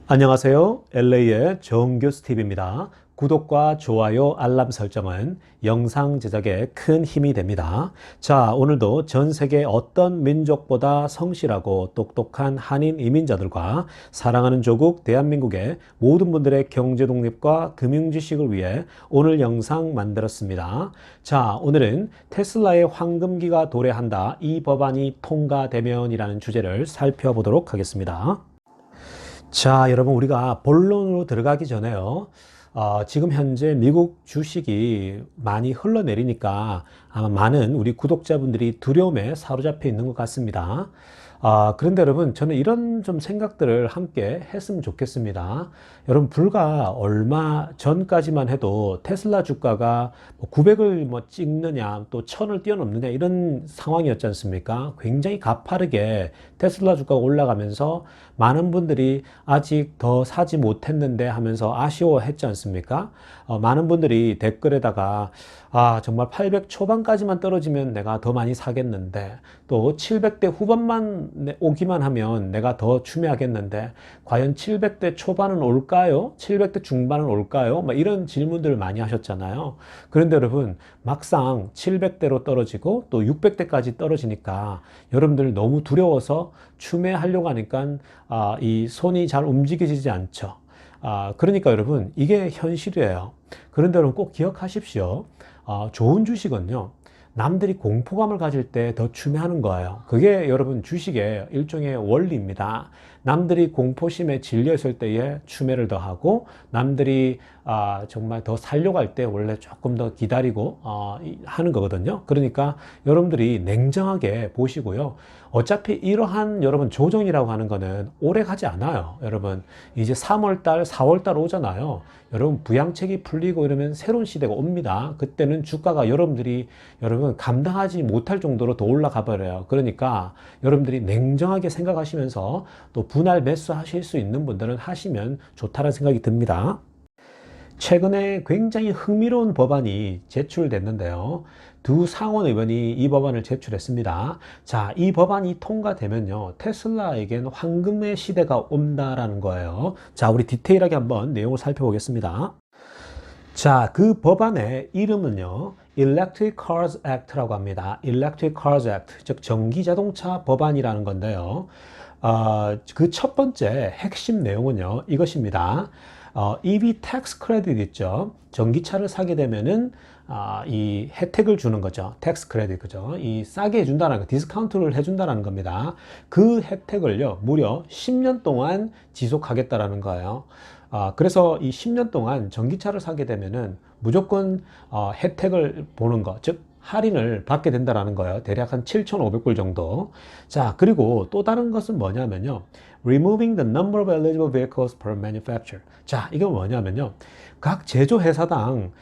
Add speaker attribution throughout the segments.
Speaker 1: 안녕하세요. LA의 정교수TV입니다. 구독과 좋아요, 알람 설정은 영상 제작에 큰 힘이 됩니다. 자, 오늘도 전 세계 어떤 민족보다 성실하고 똑똑한 한인 이민자들과 사랑하는 조국 대한민국의 모든 분들의 경제 독립과 금융 지식을 위해 오늘 영상 만들었습니다. 자, 오늘은 테슬라의 황금기가 도래한다. 이 법안이 통과되면이라는 주제를 살펴보도록 하겠습니다. 자, 여러분, 우리가 본론으로 들어가기 전에요. 지금 현재 미국 주식이 많이 흘러내리니까 아마 많은 우리 구독자분들이 두려움에 사로잡혀 있는 것 같습니다. 그런데 여러분, 저는 이런 좀 생각들을 함께 했으면 좋겠습니다. 여러분, 불과 얼마 전까지만 해도 테슬라 주가가 900을 찍느냐, 또 1000을 뛰어넘느냐, 이런 상황이었지 않습니까? 굉장히 가파르게 테슬라 주가가 올라가면서 많은 분들이 아직 더 사지 못했는데 하면서 아쉬워했지 않습니까? 많은 분들이 댓글에다가 정말 800 초반까지만 떨어지면 내가 더 많이 사겠는데, 또 700대 후반만 오기만 하면 내가 더 추매하겠는데, 과연 700대 초반은 올까요? 700대 중반은 올까요? 이런 질문들을 많이 하셨잖아요. 그런데 여러분, 막상 700대로 떨어지고 또 600대까지 떨어지니까 여러분들 너무 두려워서 추매하려고 하니까 이 손이 잘 움직여지지 않죠. 그러니까 여러분, 이게 현실이에요. 그런데 여러분 꼭 기억하십시오. 좋은 주식은요, 남들이 공포감을 가질 때 더 추매하는 거예요. 그게 여러분 주식의 일종의 원리입니다. 남들이 공포심에 질렸을 때에 추매를 더 하고, 남들이 정말 더 살려고 할 때 원래 조금 더 기다리고 하는 거거든요. 그러니까 여러분들이 냉정하게 보시고요. 어차피 이러한 여러분 조정이라고 하는 거는 오래 가지 않아요. 여러분 이제 3월달, 4월달 오잖아요. 여러분 부양책이 풀리고 이러면 새로운 시대가 옵니다. 그때는 주가가 여러분 감당하지 못할 정도로 더 올라가 버려요. 그러니까 여러분들이 냉정하게 생각하시면서 또 분할 매수하실 수 있는 분들은 하시면 좋다는 생각이 듭니다. 최근에 굉장히 흥미로운 법안이 제출됐는데요. 두 상원 의원이 이 법안을 제출했습니다. 자, 이 법안이 통과되면요, 테슬라에겐 황금의 시대가 온다라는 거예요. 자, 우리 디테일하게 한번 내용을 살펴보겠습니다. 자, 그 법안의 이름은요, Electric Cars Act라고 합니다. Electric Cars Act, 즉 전기자동차 법안이라는 건데요. 그 첫 번째 핵심 내용은요, 이것입니다. EV tax credit 있죠. 전기차를 사게 되면은 이 혜택을 주는 거죠. tax credit, 그죠? 이 싸게 해준다는 거, 디스카운트를 해준다는 겁니다. 그 혜택을요, 무려 10년 동안 지속하겠다라는 거예요. 그래서 이 10년 동안 전기차를 사게 되면은 무조건 혜택을 보는 거, 즉 할인을 받게 된다라는 거예요. 대략 한 7,500불 정도. 자, 그리고 또 다른 것은 뭐냐면요, Removing the number of eligible vehicles per manufacturer. 자, 이건 뭐냐면요, 각 제조회사당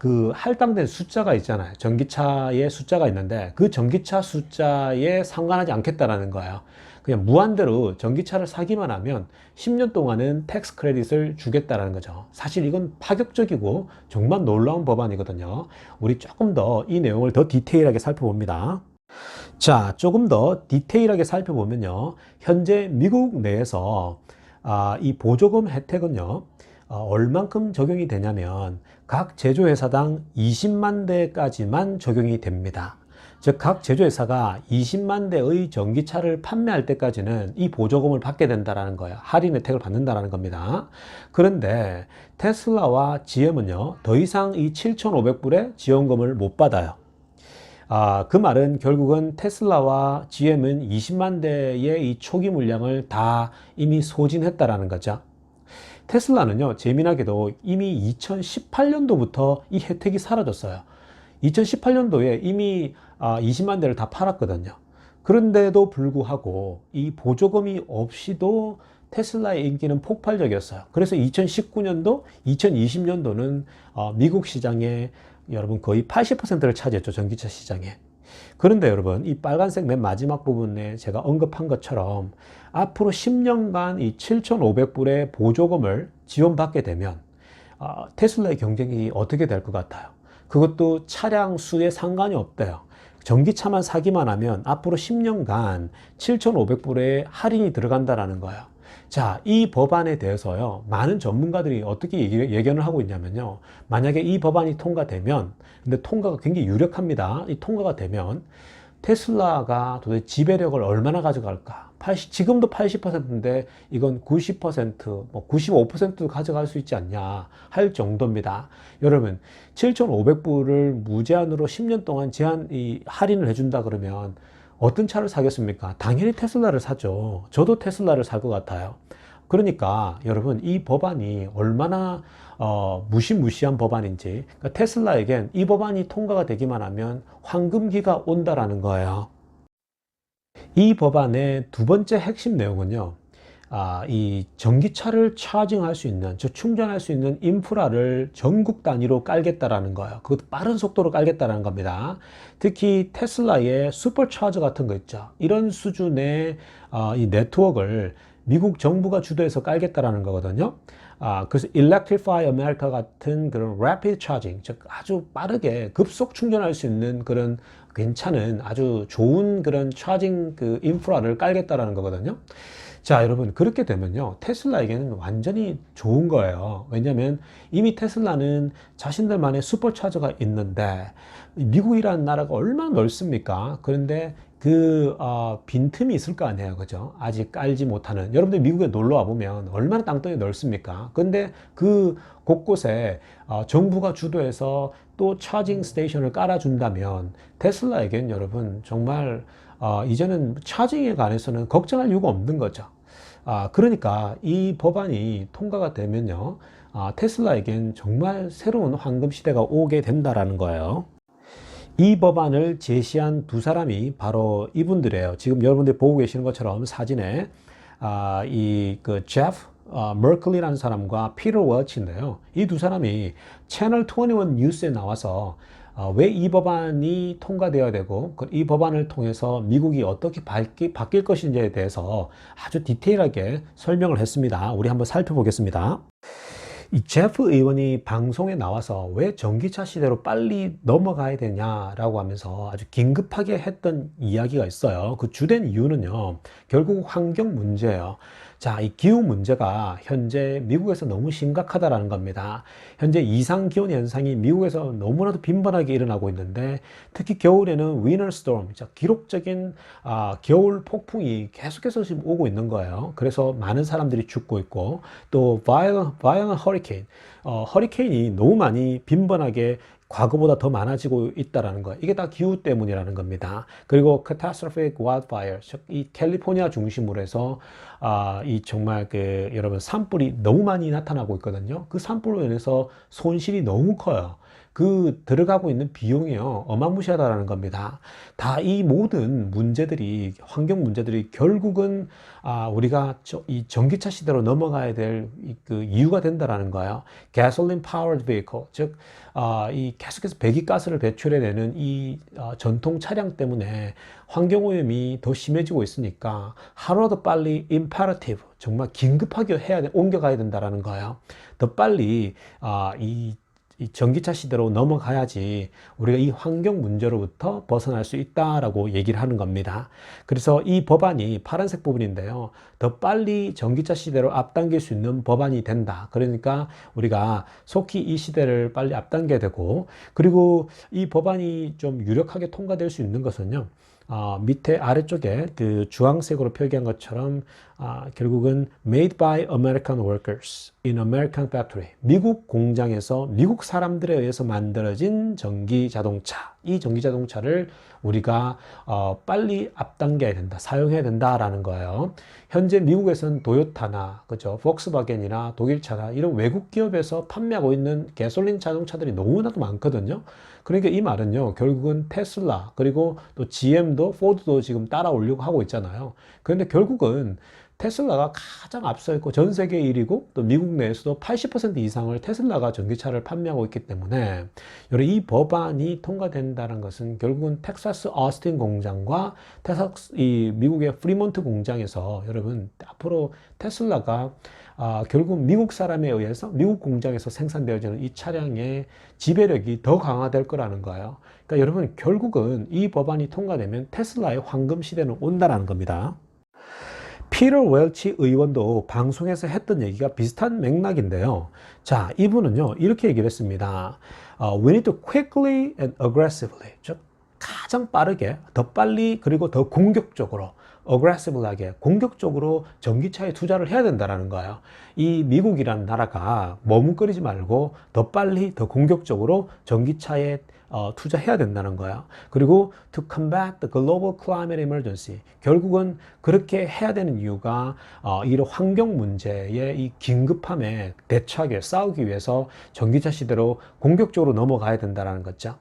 Speaker 1: 그 할당된 숫자가 있잖아요. 전기차의 숫자가 있는데 그 전기차 숫자에 상관하지 않겠다라는 거예요. 그냥 무한대로 전기차를 사기만 하면 10년 동안은 텍스 크레딧을 주겠다라는 거죠. 사실 이건 파격적이고 정말 놀라운 법안이거든요. 우리 조금 더 이 내용을 더 디테일하게 살펴봅니다. 자, 조금 더 디테일하게 살펴보면요, 현재 미국 내에서 이 보조금 혜택은요, 얼만큼 적용이 되냐면 각 제조회사당 20만 대까지만 적용이 됩니다. 즉 각 제조회사가 20만 대의 전기차를 판매할 때까지는 이 보조금을 받게 된다는 거예요. 할인 혜택을 받는다는 겁니다. 그런데 테슬라와 GM은요, 더 이상 이 7,500불의 지원금을 못 받아요. 그 말은 결국은 테슬라와 GM은 20만 대의 이 초기 물량을 다 이미 소진했다라는 거죠. 테슬라는요, 재미나게도 이미 2018년도부터 이 혜택이 사라졌어요. 2018년도에 이미 20만 대를 다 팔았거든요. 그런데도 불구하고 이 보조금이 없이도 테슬라의 인기는 폭발적이었어요. 그래서 2019년도, 2020년도는 미국 시장에 여러분 거의 80%를 차지했죠, 전기차 시장에. 그런데 여러분, 이 빨간색 맨 마지막 부분에 제가 언급한 것처럼 앞으로 10년간 이 7,500불의 보조금을 지원받게 되면 테슬라의 경쟁이 어떻게 될 것 같아요? 그것도 차량 수에 상관이 없대요. 전기차만 사기만 하면 앞으로 10년간 7,500불의 할인이 들어간다라는 거예요. 자, 이 법안에 대해서요, 많은 전문가들이 어떻게 예견을 하고 있냐면요. 만약에 이 법안이 통과되면, 근데 통과가 굉장히 유력합니다. 이 통과가 되면 테슬라가 도대체 지배력을 얼마나 가져갈까? 지금도 80%인데 이건 90%, 뭐 95%도 가져갈 수 있지 않냐 할 정도입니다. 여러분, 7,500불을 무제한으로 10년 동안 할인을 해준다 그러면 어떤 차를 사겠습니까? 당연히 테슬라를 사죠. 저도 테슬라를 살 것 같아요. 그러니까 여러분, 이 법안이 얼마나 무시무시한 법안인지, 그러니까 테슬라에겐 이 법안이 통과가 되기만 하면 황금기가 온다라는 거예요. 이 법안의 두 번째 핵심 내용은요, 이 전기차를 차징할 수 있는, 즉 충전할 수 있는 인프라를 전국 단위로 깔겠다라는 거예요. 그것도 빠른 속도로 깔겠다라는 겁니다. 특히 테슬라의 슈퍼차저 같은 거 있죠. 이런 수준의 이 네트워크를 미국 정부가 주도해서 깔겠다라는 거거든요. 그래서 Electrify America 같은 그런 Rapid Charging, 즉 아주 빠르게 급속 충전할 수 있는 그런 괜찮은 아주 좋은 그런 차징 그 인프라를 깔겠다라는 거거든요. 자, 여러분, 그렇게 되면요, 테슬라에게는 완전히 좋은 거예요. 왜냐하면 이미 테슬라는 자신들만의 슈퍼차저가 있는데, 미국이라는 나라가 얼마나 넓습니까? 그런데 빈틈이 있을 거 아니에요. 그죠? 아직 깔지 못하는. 여러분들 미국에 놀러 와 보면 얼마나 땅덩이 넓습니까? 근데 그 곳곳에 정부가 주도해서 또 차징 스테이션을 깔아준다면 테슬라에겐 여러분 정말 이제는 차징에 관해서는 걱정할 이유가 없는 거죠. 그러니까 이 법안이 통과가 되면요, 테슬라에겐 정말 새로운 황금 시대가 오게 된다라는 거예요. 이 법안을 제시한 두 사람이 바로 이분들이에요. 지금 여러분들이 보고 계시는 것처럼 사진에 이그 제프 머클리라는 사람과 피터 웰치인데요. 이 두 사람이 채널 21 뉴스에 나와서 왜 이 법안이 통과되어야 되고 이 법안을 통해서 미국이 어떻게 바뀔 것인지에 대해서 아주 디테일하게 설명을 했습니다. 우리 한번 살펴보겠습니다. 이 제프 의원이 방송에 나와서 왜 전기차 시대로 빨리 넘어가야 되냐라고 하면서 아주 긴급하게 했던 이야기가 있어요. 그 주된 이유는요, 결국 환경 문제예요. 자, 이 기후 문제가 현재 미국에서 너무 심각하다라는 겁니다. 현재 이상기온 현상이 미국에서 너무나도 빈번하게 일어나고 있는데, 특히 겨울에는 위너 스톰, 기록적인 겨울 폭풍이 계속해서 지금 오고 있는 거예요. 그래서 많은 사람들이 죽고 있고, 또 violent hurricane, 허리케인이 너무 많이 빈번하게 과거보다 더 많아지고 있다는 거예요. 이게 다 기후 때문이라는 겁니다. 그리고 catastrophic wildfire, 즉 이 캘리포니아 중심으로 해서 이 정말 여러분 산불이 너무 많이 나타나고 있거든요. 그 산불로 인해서 손실이 너무 커요. 들어가고 있는 비용이요, 어마무시하다라는 겁니다. 다 이 모든 문제들이, 환경 문제들이 결국은 우리가 이 전기차 시대로 넘어가야 될 그 이유가 된다라는 거예요. gasoline powered vehicle, 즉 이 계속해서 배기가스를 배출해내는 이 전통 차량 때문에 환경 오염이 더 심해지고 있으니까 하루라도 빨리 imperative, 정말 긴급하게 옮겨가야 된다라는 거예요. 더 빨리 이 전기차 시대로 넘어가야지 우리가 이 환경 문제로부터 벗어날 수 있다라고 얘기를 하는 겁니다. 그래서 이 법안이 파란색 부분인데요, 더 빨리 전기차 시대로 앞당길 수 있는 법안이 된다. 그러니까 우리가 속히 이 시대를 빨리 앞당겨야 되고, 그리고 이 법안이 좀 유력하게 통과될 수 있는 것은요, 밑에 아래쪽에 그 주황색으로 표기한 것처럼 결국은 made by American workers in American factory, 미국 공장에서 미국 사람들에 의해서 만들어진 전기 자동차, 이 전기 자동차를 우리가 빨리 앞당겨야 된다, 사용해야 된다라는 거예요. 현재 미국에서는 도요타나 그죠, 폭스바겐이나 독일차나 이런 외국 기업에서 판매하고 있는 가솔린 자동차들이 너무나도 많거든요. 그러니까 이 말은요, 결국은 테슬라, 그리고 또 GM도 포드도 지금 따라오려고 하고 있잖아요. 그런데 결국은 테슬라가 가장 앞서 있고 전 세계 1위고 또 미국 내에서도 80% 이상을 테슬라가 전기차를 판매하고 있기 때문에 이 법안이 통과된다는 것은 결국은 텍사스 어스틴 공장과 이 미국의 프리몬트 공장에서 여러분 앞으로 테슬라가 결국 미국 사람에 의해서 미국 공장에서 생산되어지는 이 차량의 지배력이 더 강화될 거라는 거예요. 그러니까 여러분 결국은 이 법안이 통과되면 테슬라의 황금 시대는 온다라는 겁니다. 피터 웰치 의원도 방송에서 했던 얘기가 비슷한 맥락인데요. 자, 이분은요, 이렇게 얘기를 했습니다. We need to quickly and aggressively, 즉 가장 빠르게, 더 빨리, 그리고 더 공격적으로, aggressively하게, 공격적으로 전기차에 투자를 해야 된다는 거예요. 이 미국이라는 나라가 머뭇거리지 말고 더 빨리, 더 공격적으로 전기차에 투자해야 된다는 거야. 그리고 to combat the global climate emergency. 결국은 그렇게 해야 되는 이유가 이런 환경 문제의 이 긴급함에 대처하기, 싸우기 위해서 전기차 시대로 공격적으로 넘어가야 된다는 거죠.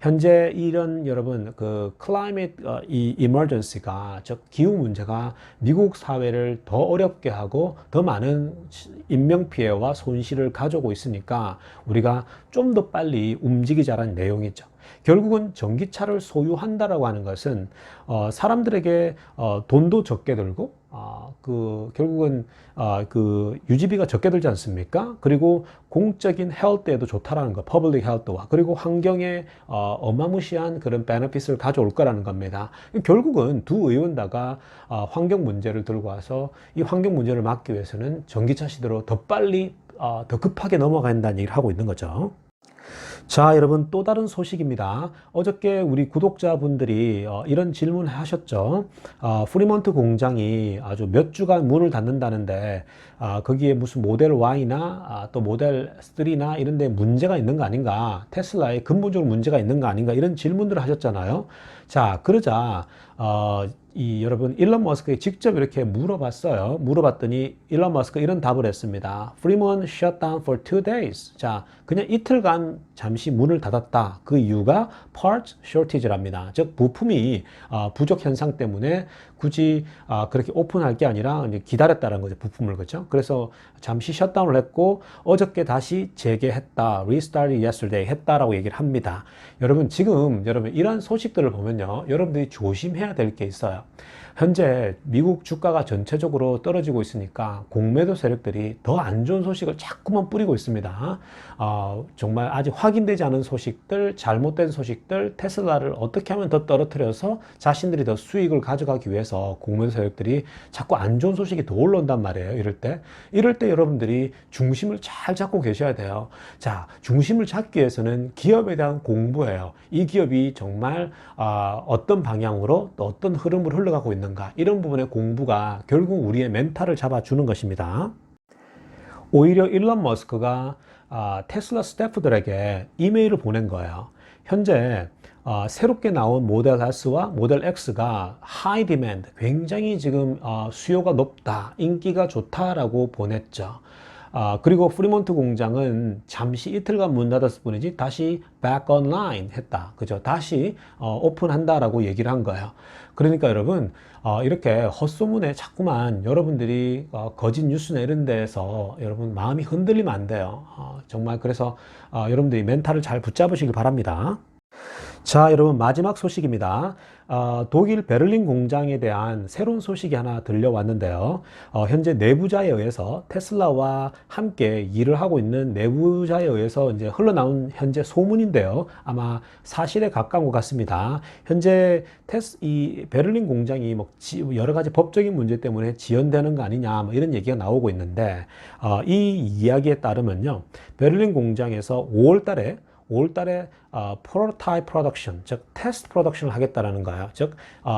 Speaker 1: 현재 이런 여러분 그 climate 이 emergency가 즉 기후 문제가 미국 사회를 더 어렵게 하고 더 많은 인명 피해와 손실을 가져오고 있으니까 우리가 좀 더 빨리 움직이자라는 내용이죠. 결국은 전기차를 소유한다라고 하는 것은 사람들에게 돈도 적게 들고 결국은 그 유지비가 적게 들지 않습니까? 그리고 공적인 헬스에도 좋다라는 거, 퍼블릭 헬스와 그리고 환경에 어마무시한 그런 베네핏을 가져올 거라는 겁니다. 결국은 두 의원 다가 환경 문제를 들고 와서 이 환경 문제를 막기 위해서는 전기차 시대로 더 빨리 더 급하게 넘어가야 한다는 얘기를 하고 있는 거죠. 자, 여러분 또 다른 소식입니다. 어저께 우리 구독자분들이 이런 질문을 하셨죠. 프리먼트 공장이 아주 몇 주간 문을 닫는다는데 거기에 무슨 모델 Y나 또 모델 3나 이런 데 문제가 있는 거 아닌가, 테슬라에 근본적으로 문제가 있는 거 아닌가, 이런 질문들을 하셨잖아요. 자, 그러자 여러분 일론 머스크에 직접 이렇게 물어봤어요. 물어봤더니 일론 머스크 이런 답을 했습니다. Fremont shut down for 2 days. 자, 그냥 이틀간 잠시 문을 닫았다. 그 이유가 part shortage랍니다. 즉 부품이 부족 현상 때문에 굳이 그렇게 오픈할 게 아니라 이제 기다렸다는 거죠. 부품을. 그렇죠? 그래서 잠시 셧다운을 했고 어저께 다시 재개했다. restarted yesterday 했다라고 얘기를 합니다. 여러분 지금 이런 소식들을 보면요, 여러분들이 조심해야 될 게 있어요. 현재 미국 주가가 전체적으로 떨어지고 있으니까 공매도 세력들이 더 안 좋은 소식을 자꾸만 뿌리고 있습니다. 정말 아직 확인되지 않은 소식들, 잘못된 소식들, 테슬라를 어떻게 하면 더 떨어뜨려서 자신들이 더 수익을 가져가기 위해서 공매도 세력들이 자꾸 안 좋은 소식이 더 올라온단 말이에요. 이럴 때 여러분들이 중심을 잘 잡고 계셔야 돼요. 자, 중심을 잡기 위해서는 기업에 대한 공부예요. 이 기업이 정말 어떤 방향으로 또 어떤 흐름으로 흘러가고 있는가, 이런 부분의 공부가 결국 우리의 멘탈을 잡아주는 것입니다. 오히려 일론 머스크가 테슬라 스태프들에게 이메일을 보낸 거예요. 현재 새롭게 나온 모델 S와 모델 X가 하이 디맨드, 굉장히 지금 수요가 높다, 인기가 좋다라고 보냈죠. 그리고 프리몬트 공장은 잠시 이틀간 문 닫았을 뿐이지 다시 back online 했다. 그죠? 다시 오픈한다라고 얘기를 한 거예요. 그러니까 여러분 이렇게 헛소문에 자꾸만 여러분들이 거짓 뉴스나 이런 데에서 여러분 마음이 흔들리면 안 돼요. 정말 그래서 여러분들이 멘탈을 잘 붙잡으시길 바랍니다. 자, 여러분 마지막 소식입니다. 독일 베를린 공장에 대한 새로운 소식이 하나 들려왔는데요. 현재 내부자에 의해서 테슬라와 함께 일을 하고 있는 내부자에 의해서 이제 흘러나온 현재 소문인데요. 아마 사실에 가까운 것 같습니다. 현재 이 베를린 공장이 뭐 여러 가지 법적인 문제 때문에 지연되는 거 아니냐, 뭐 이런 얘기가 나오고 있는데 이 이야기에 따르면요, 베를린 공장에서 5월 달에 프로토타입 프로덕션, 즉 테스트 프로덕션을 하겠다라는 거예요. 즉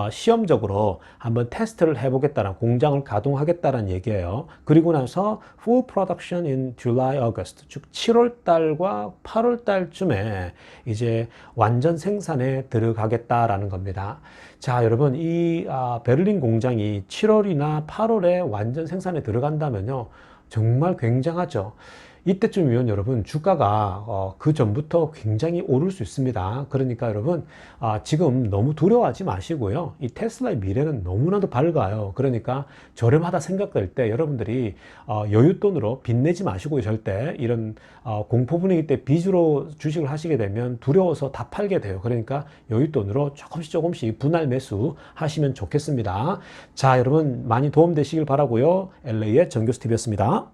Speaker 1: 시험적으로 한번 테스트를 해보겠다는, 공장을 가동하겠다는 얘기예요. 그리고 나서 full production in July, August, 즉 7월 달과 8월 달쯤에 이제 완전 생산에 들어가겠다라는 겁니다. 자, 여러분 이 베를린 공장이 7월이나 8월에 완전 생산에 들어간다면요, 정말 굉장하죠. 이때쯤이면 여러분 주가가 그 전부터 굉장히 오를 수 있습니다. 그러니까 여러분 지금 너무 두려워하지 마시고요. 이 테슬라의 미래는 너무나도 밝아요. 그러니까 저렴하다 생각될 때 여러분들이 여윳돈으로 빚내지 마시고, 절대 이런 공포 분위기 때 빚으로 주식을 하시게 되면 두려워서 다 팔게 돼요. 그러니까 여윳돈으로 조금씩 분할 매수 하시면 좋겠습니다. 자, 여러분 많이 도움되시길 바라고요. LA의 정교수TV였습니다.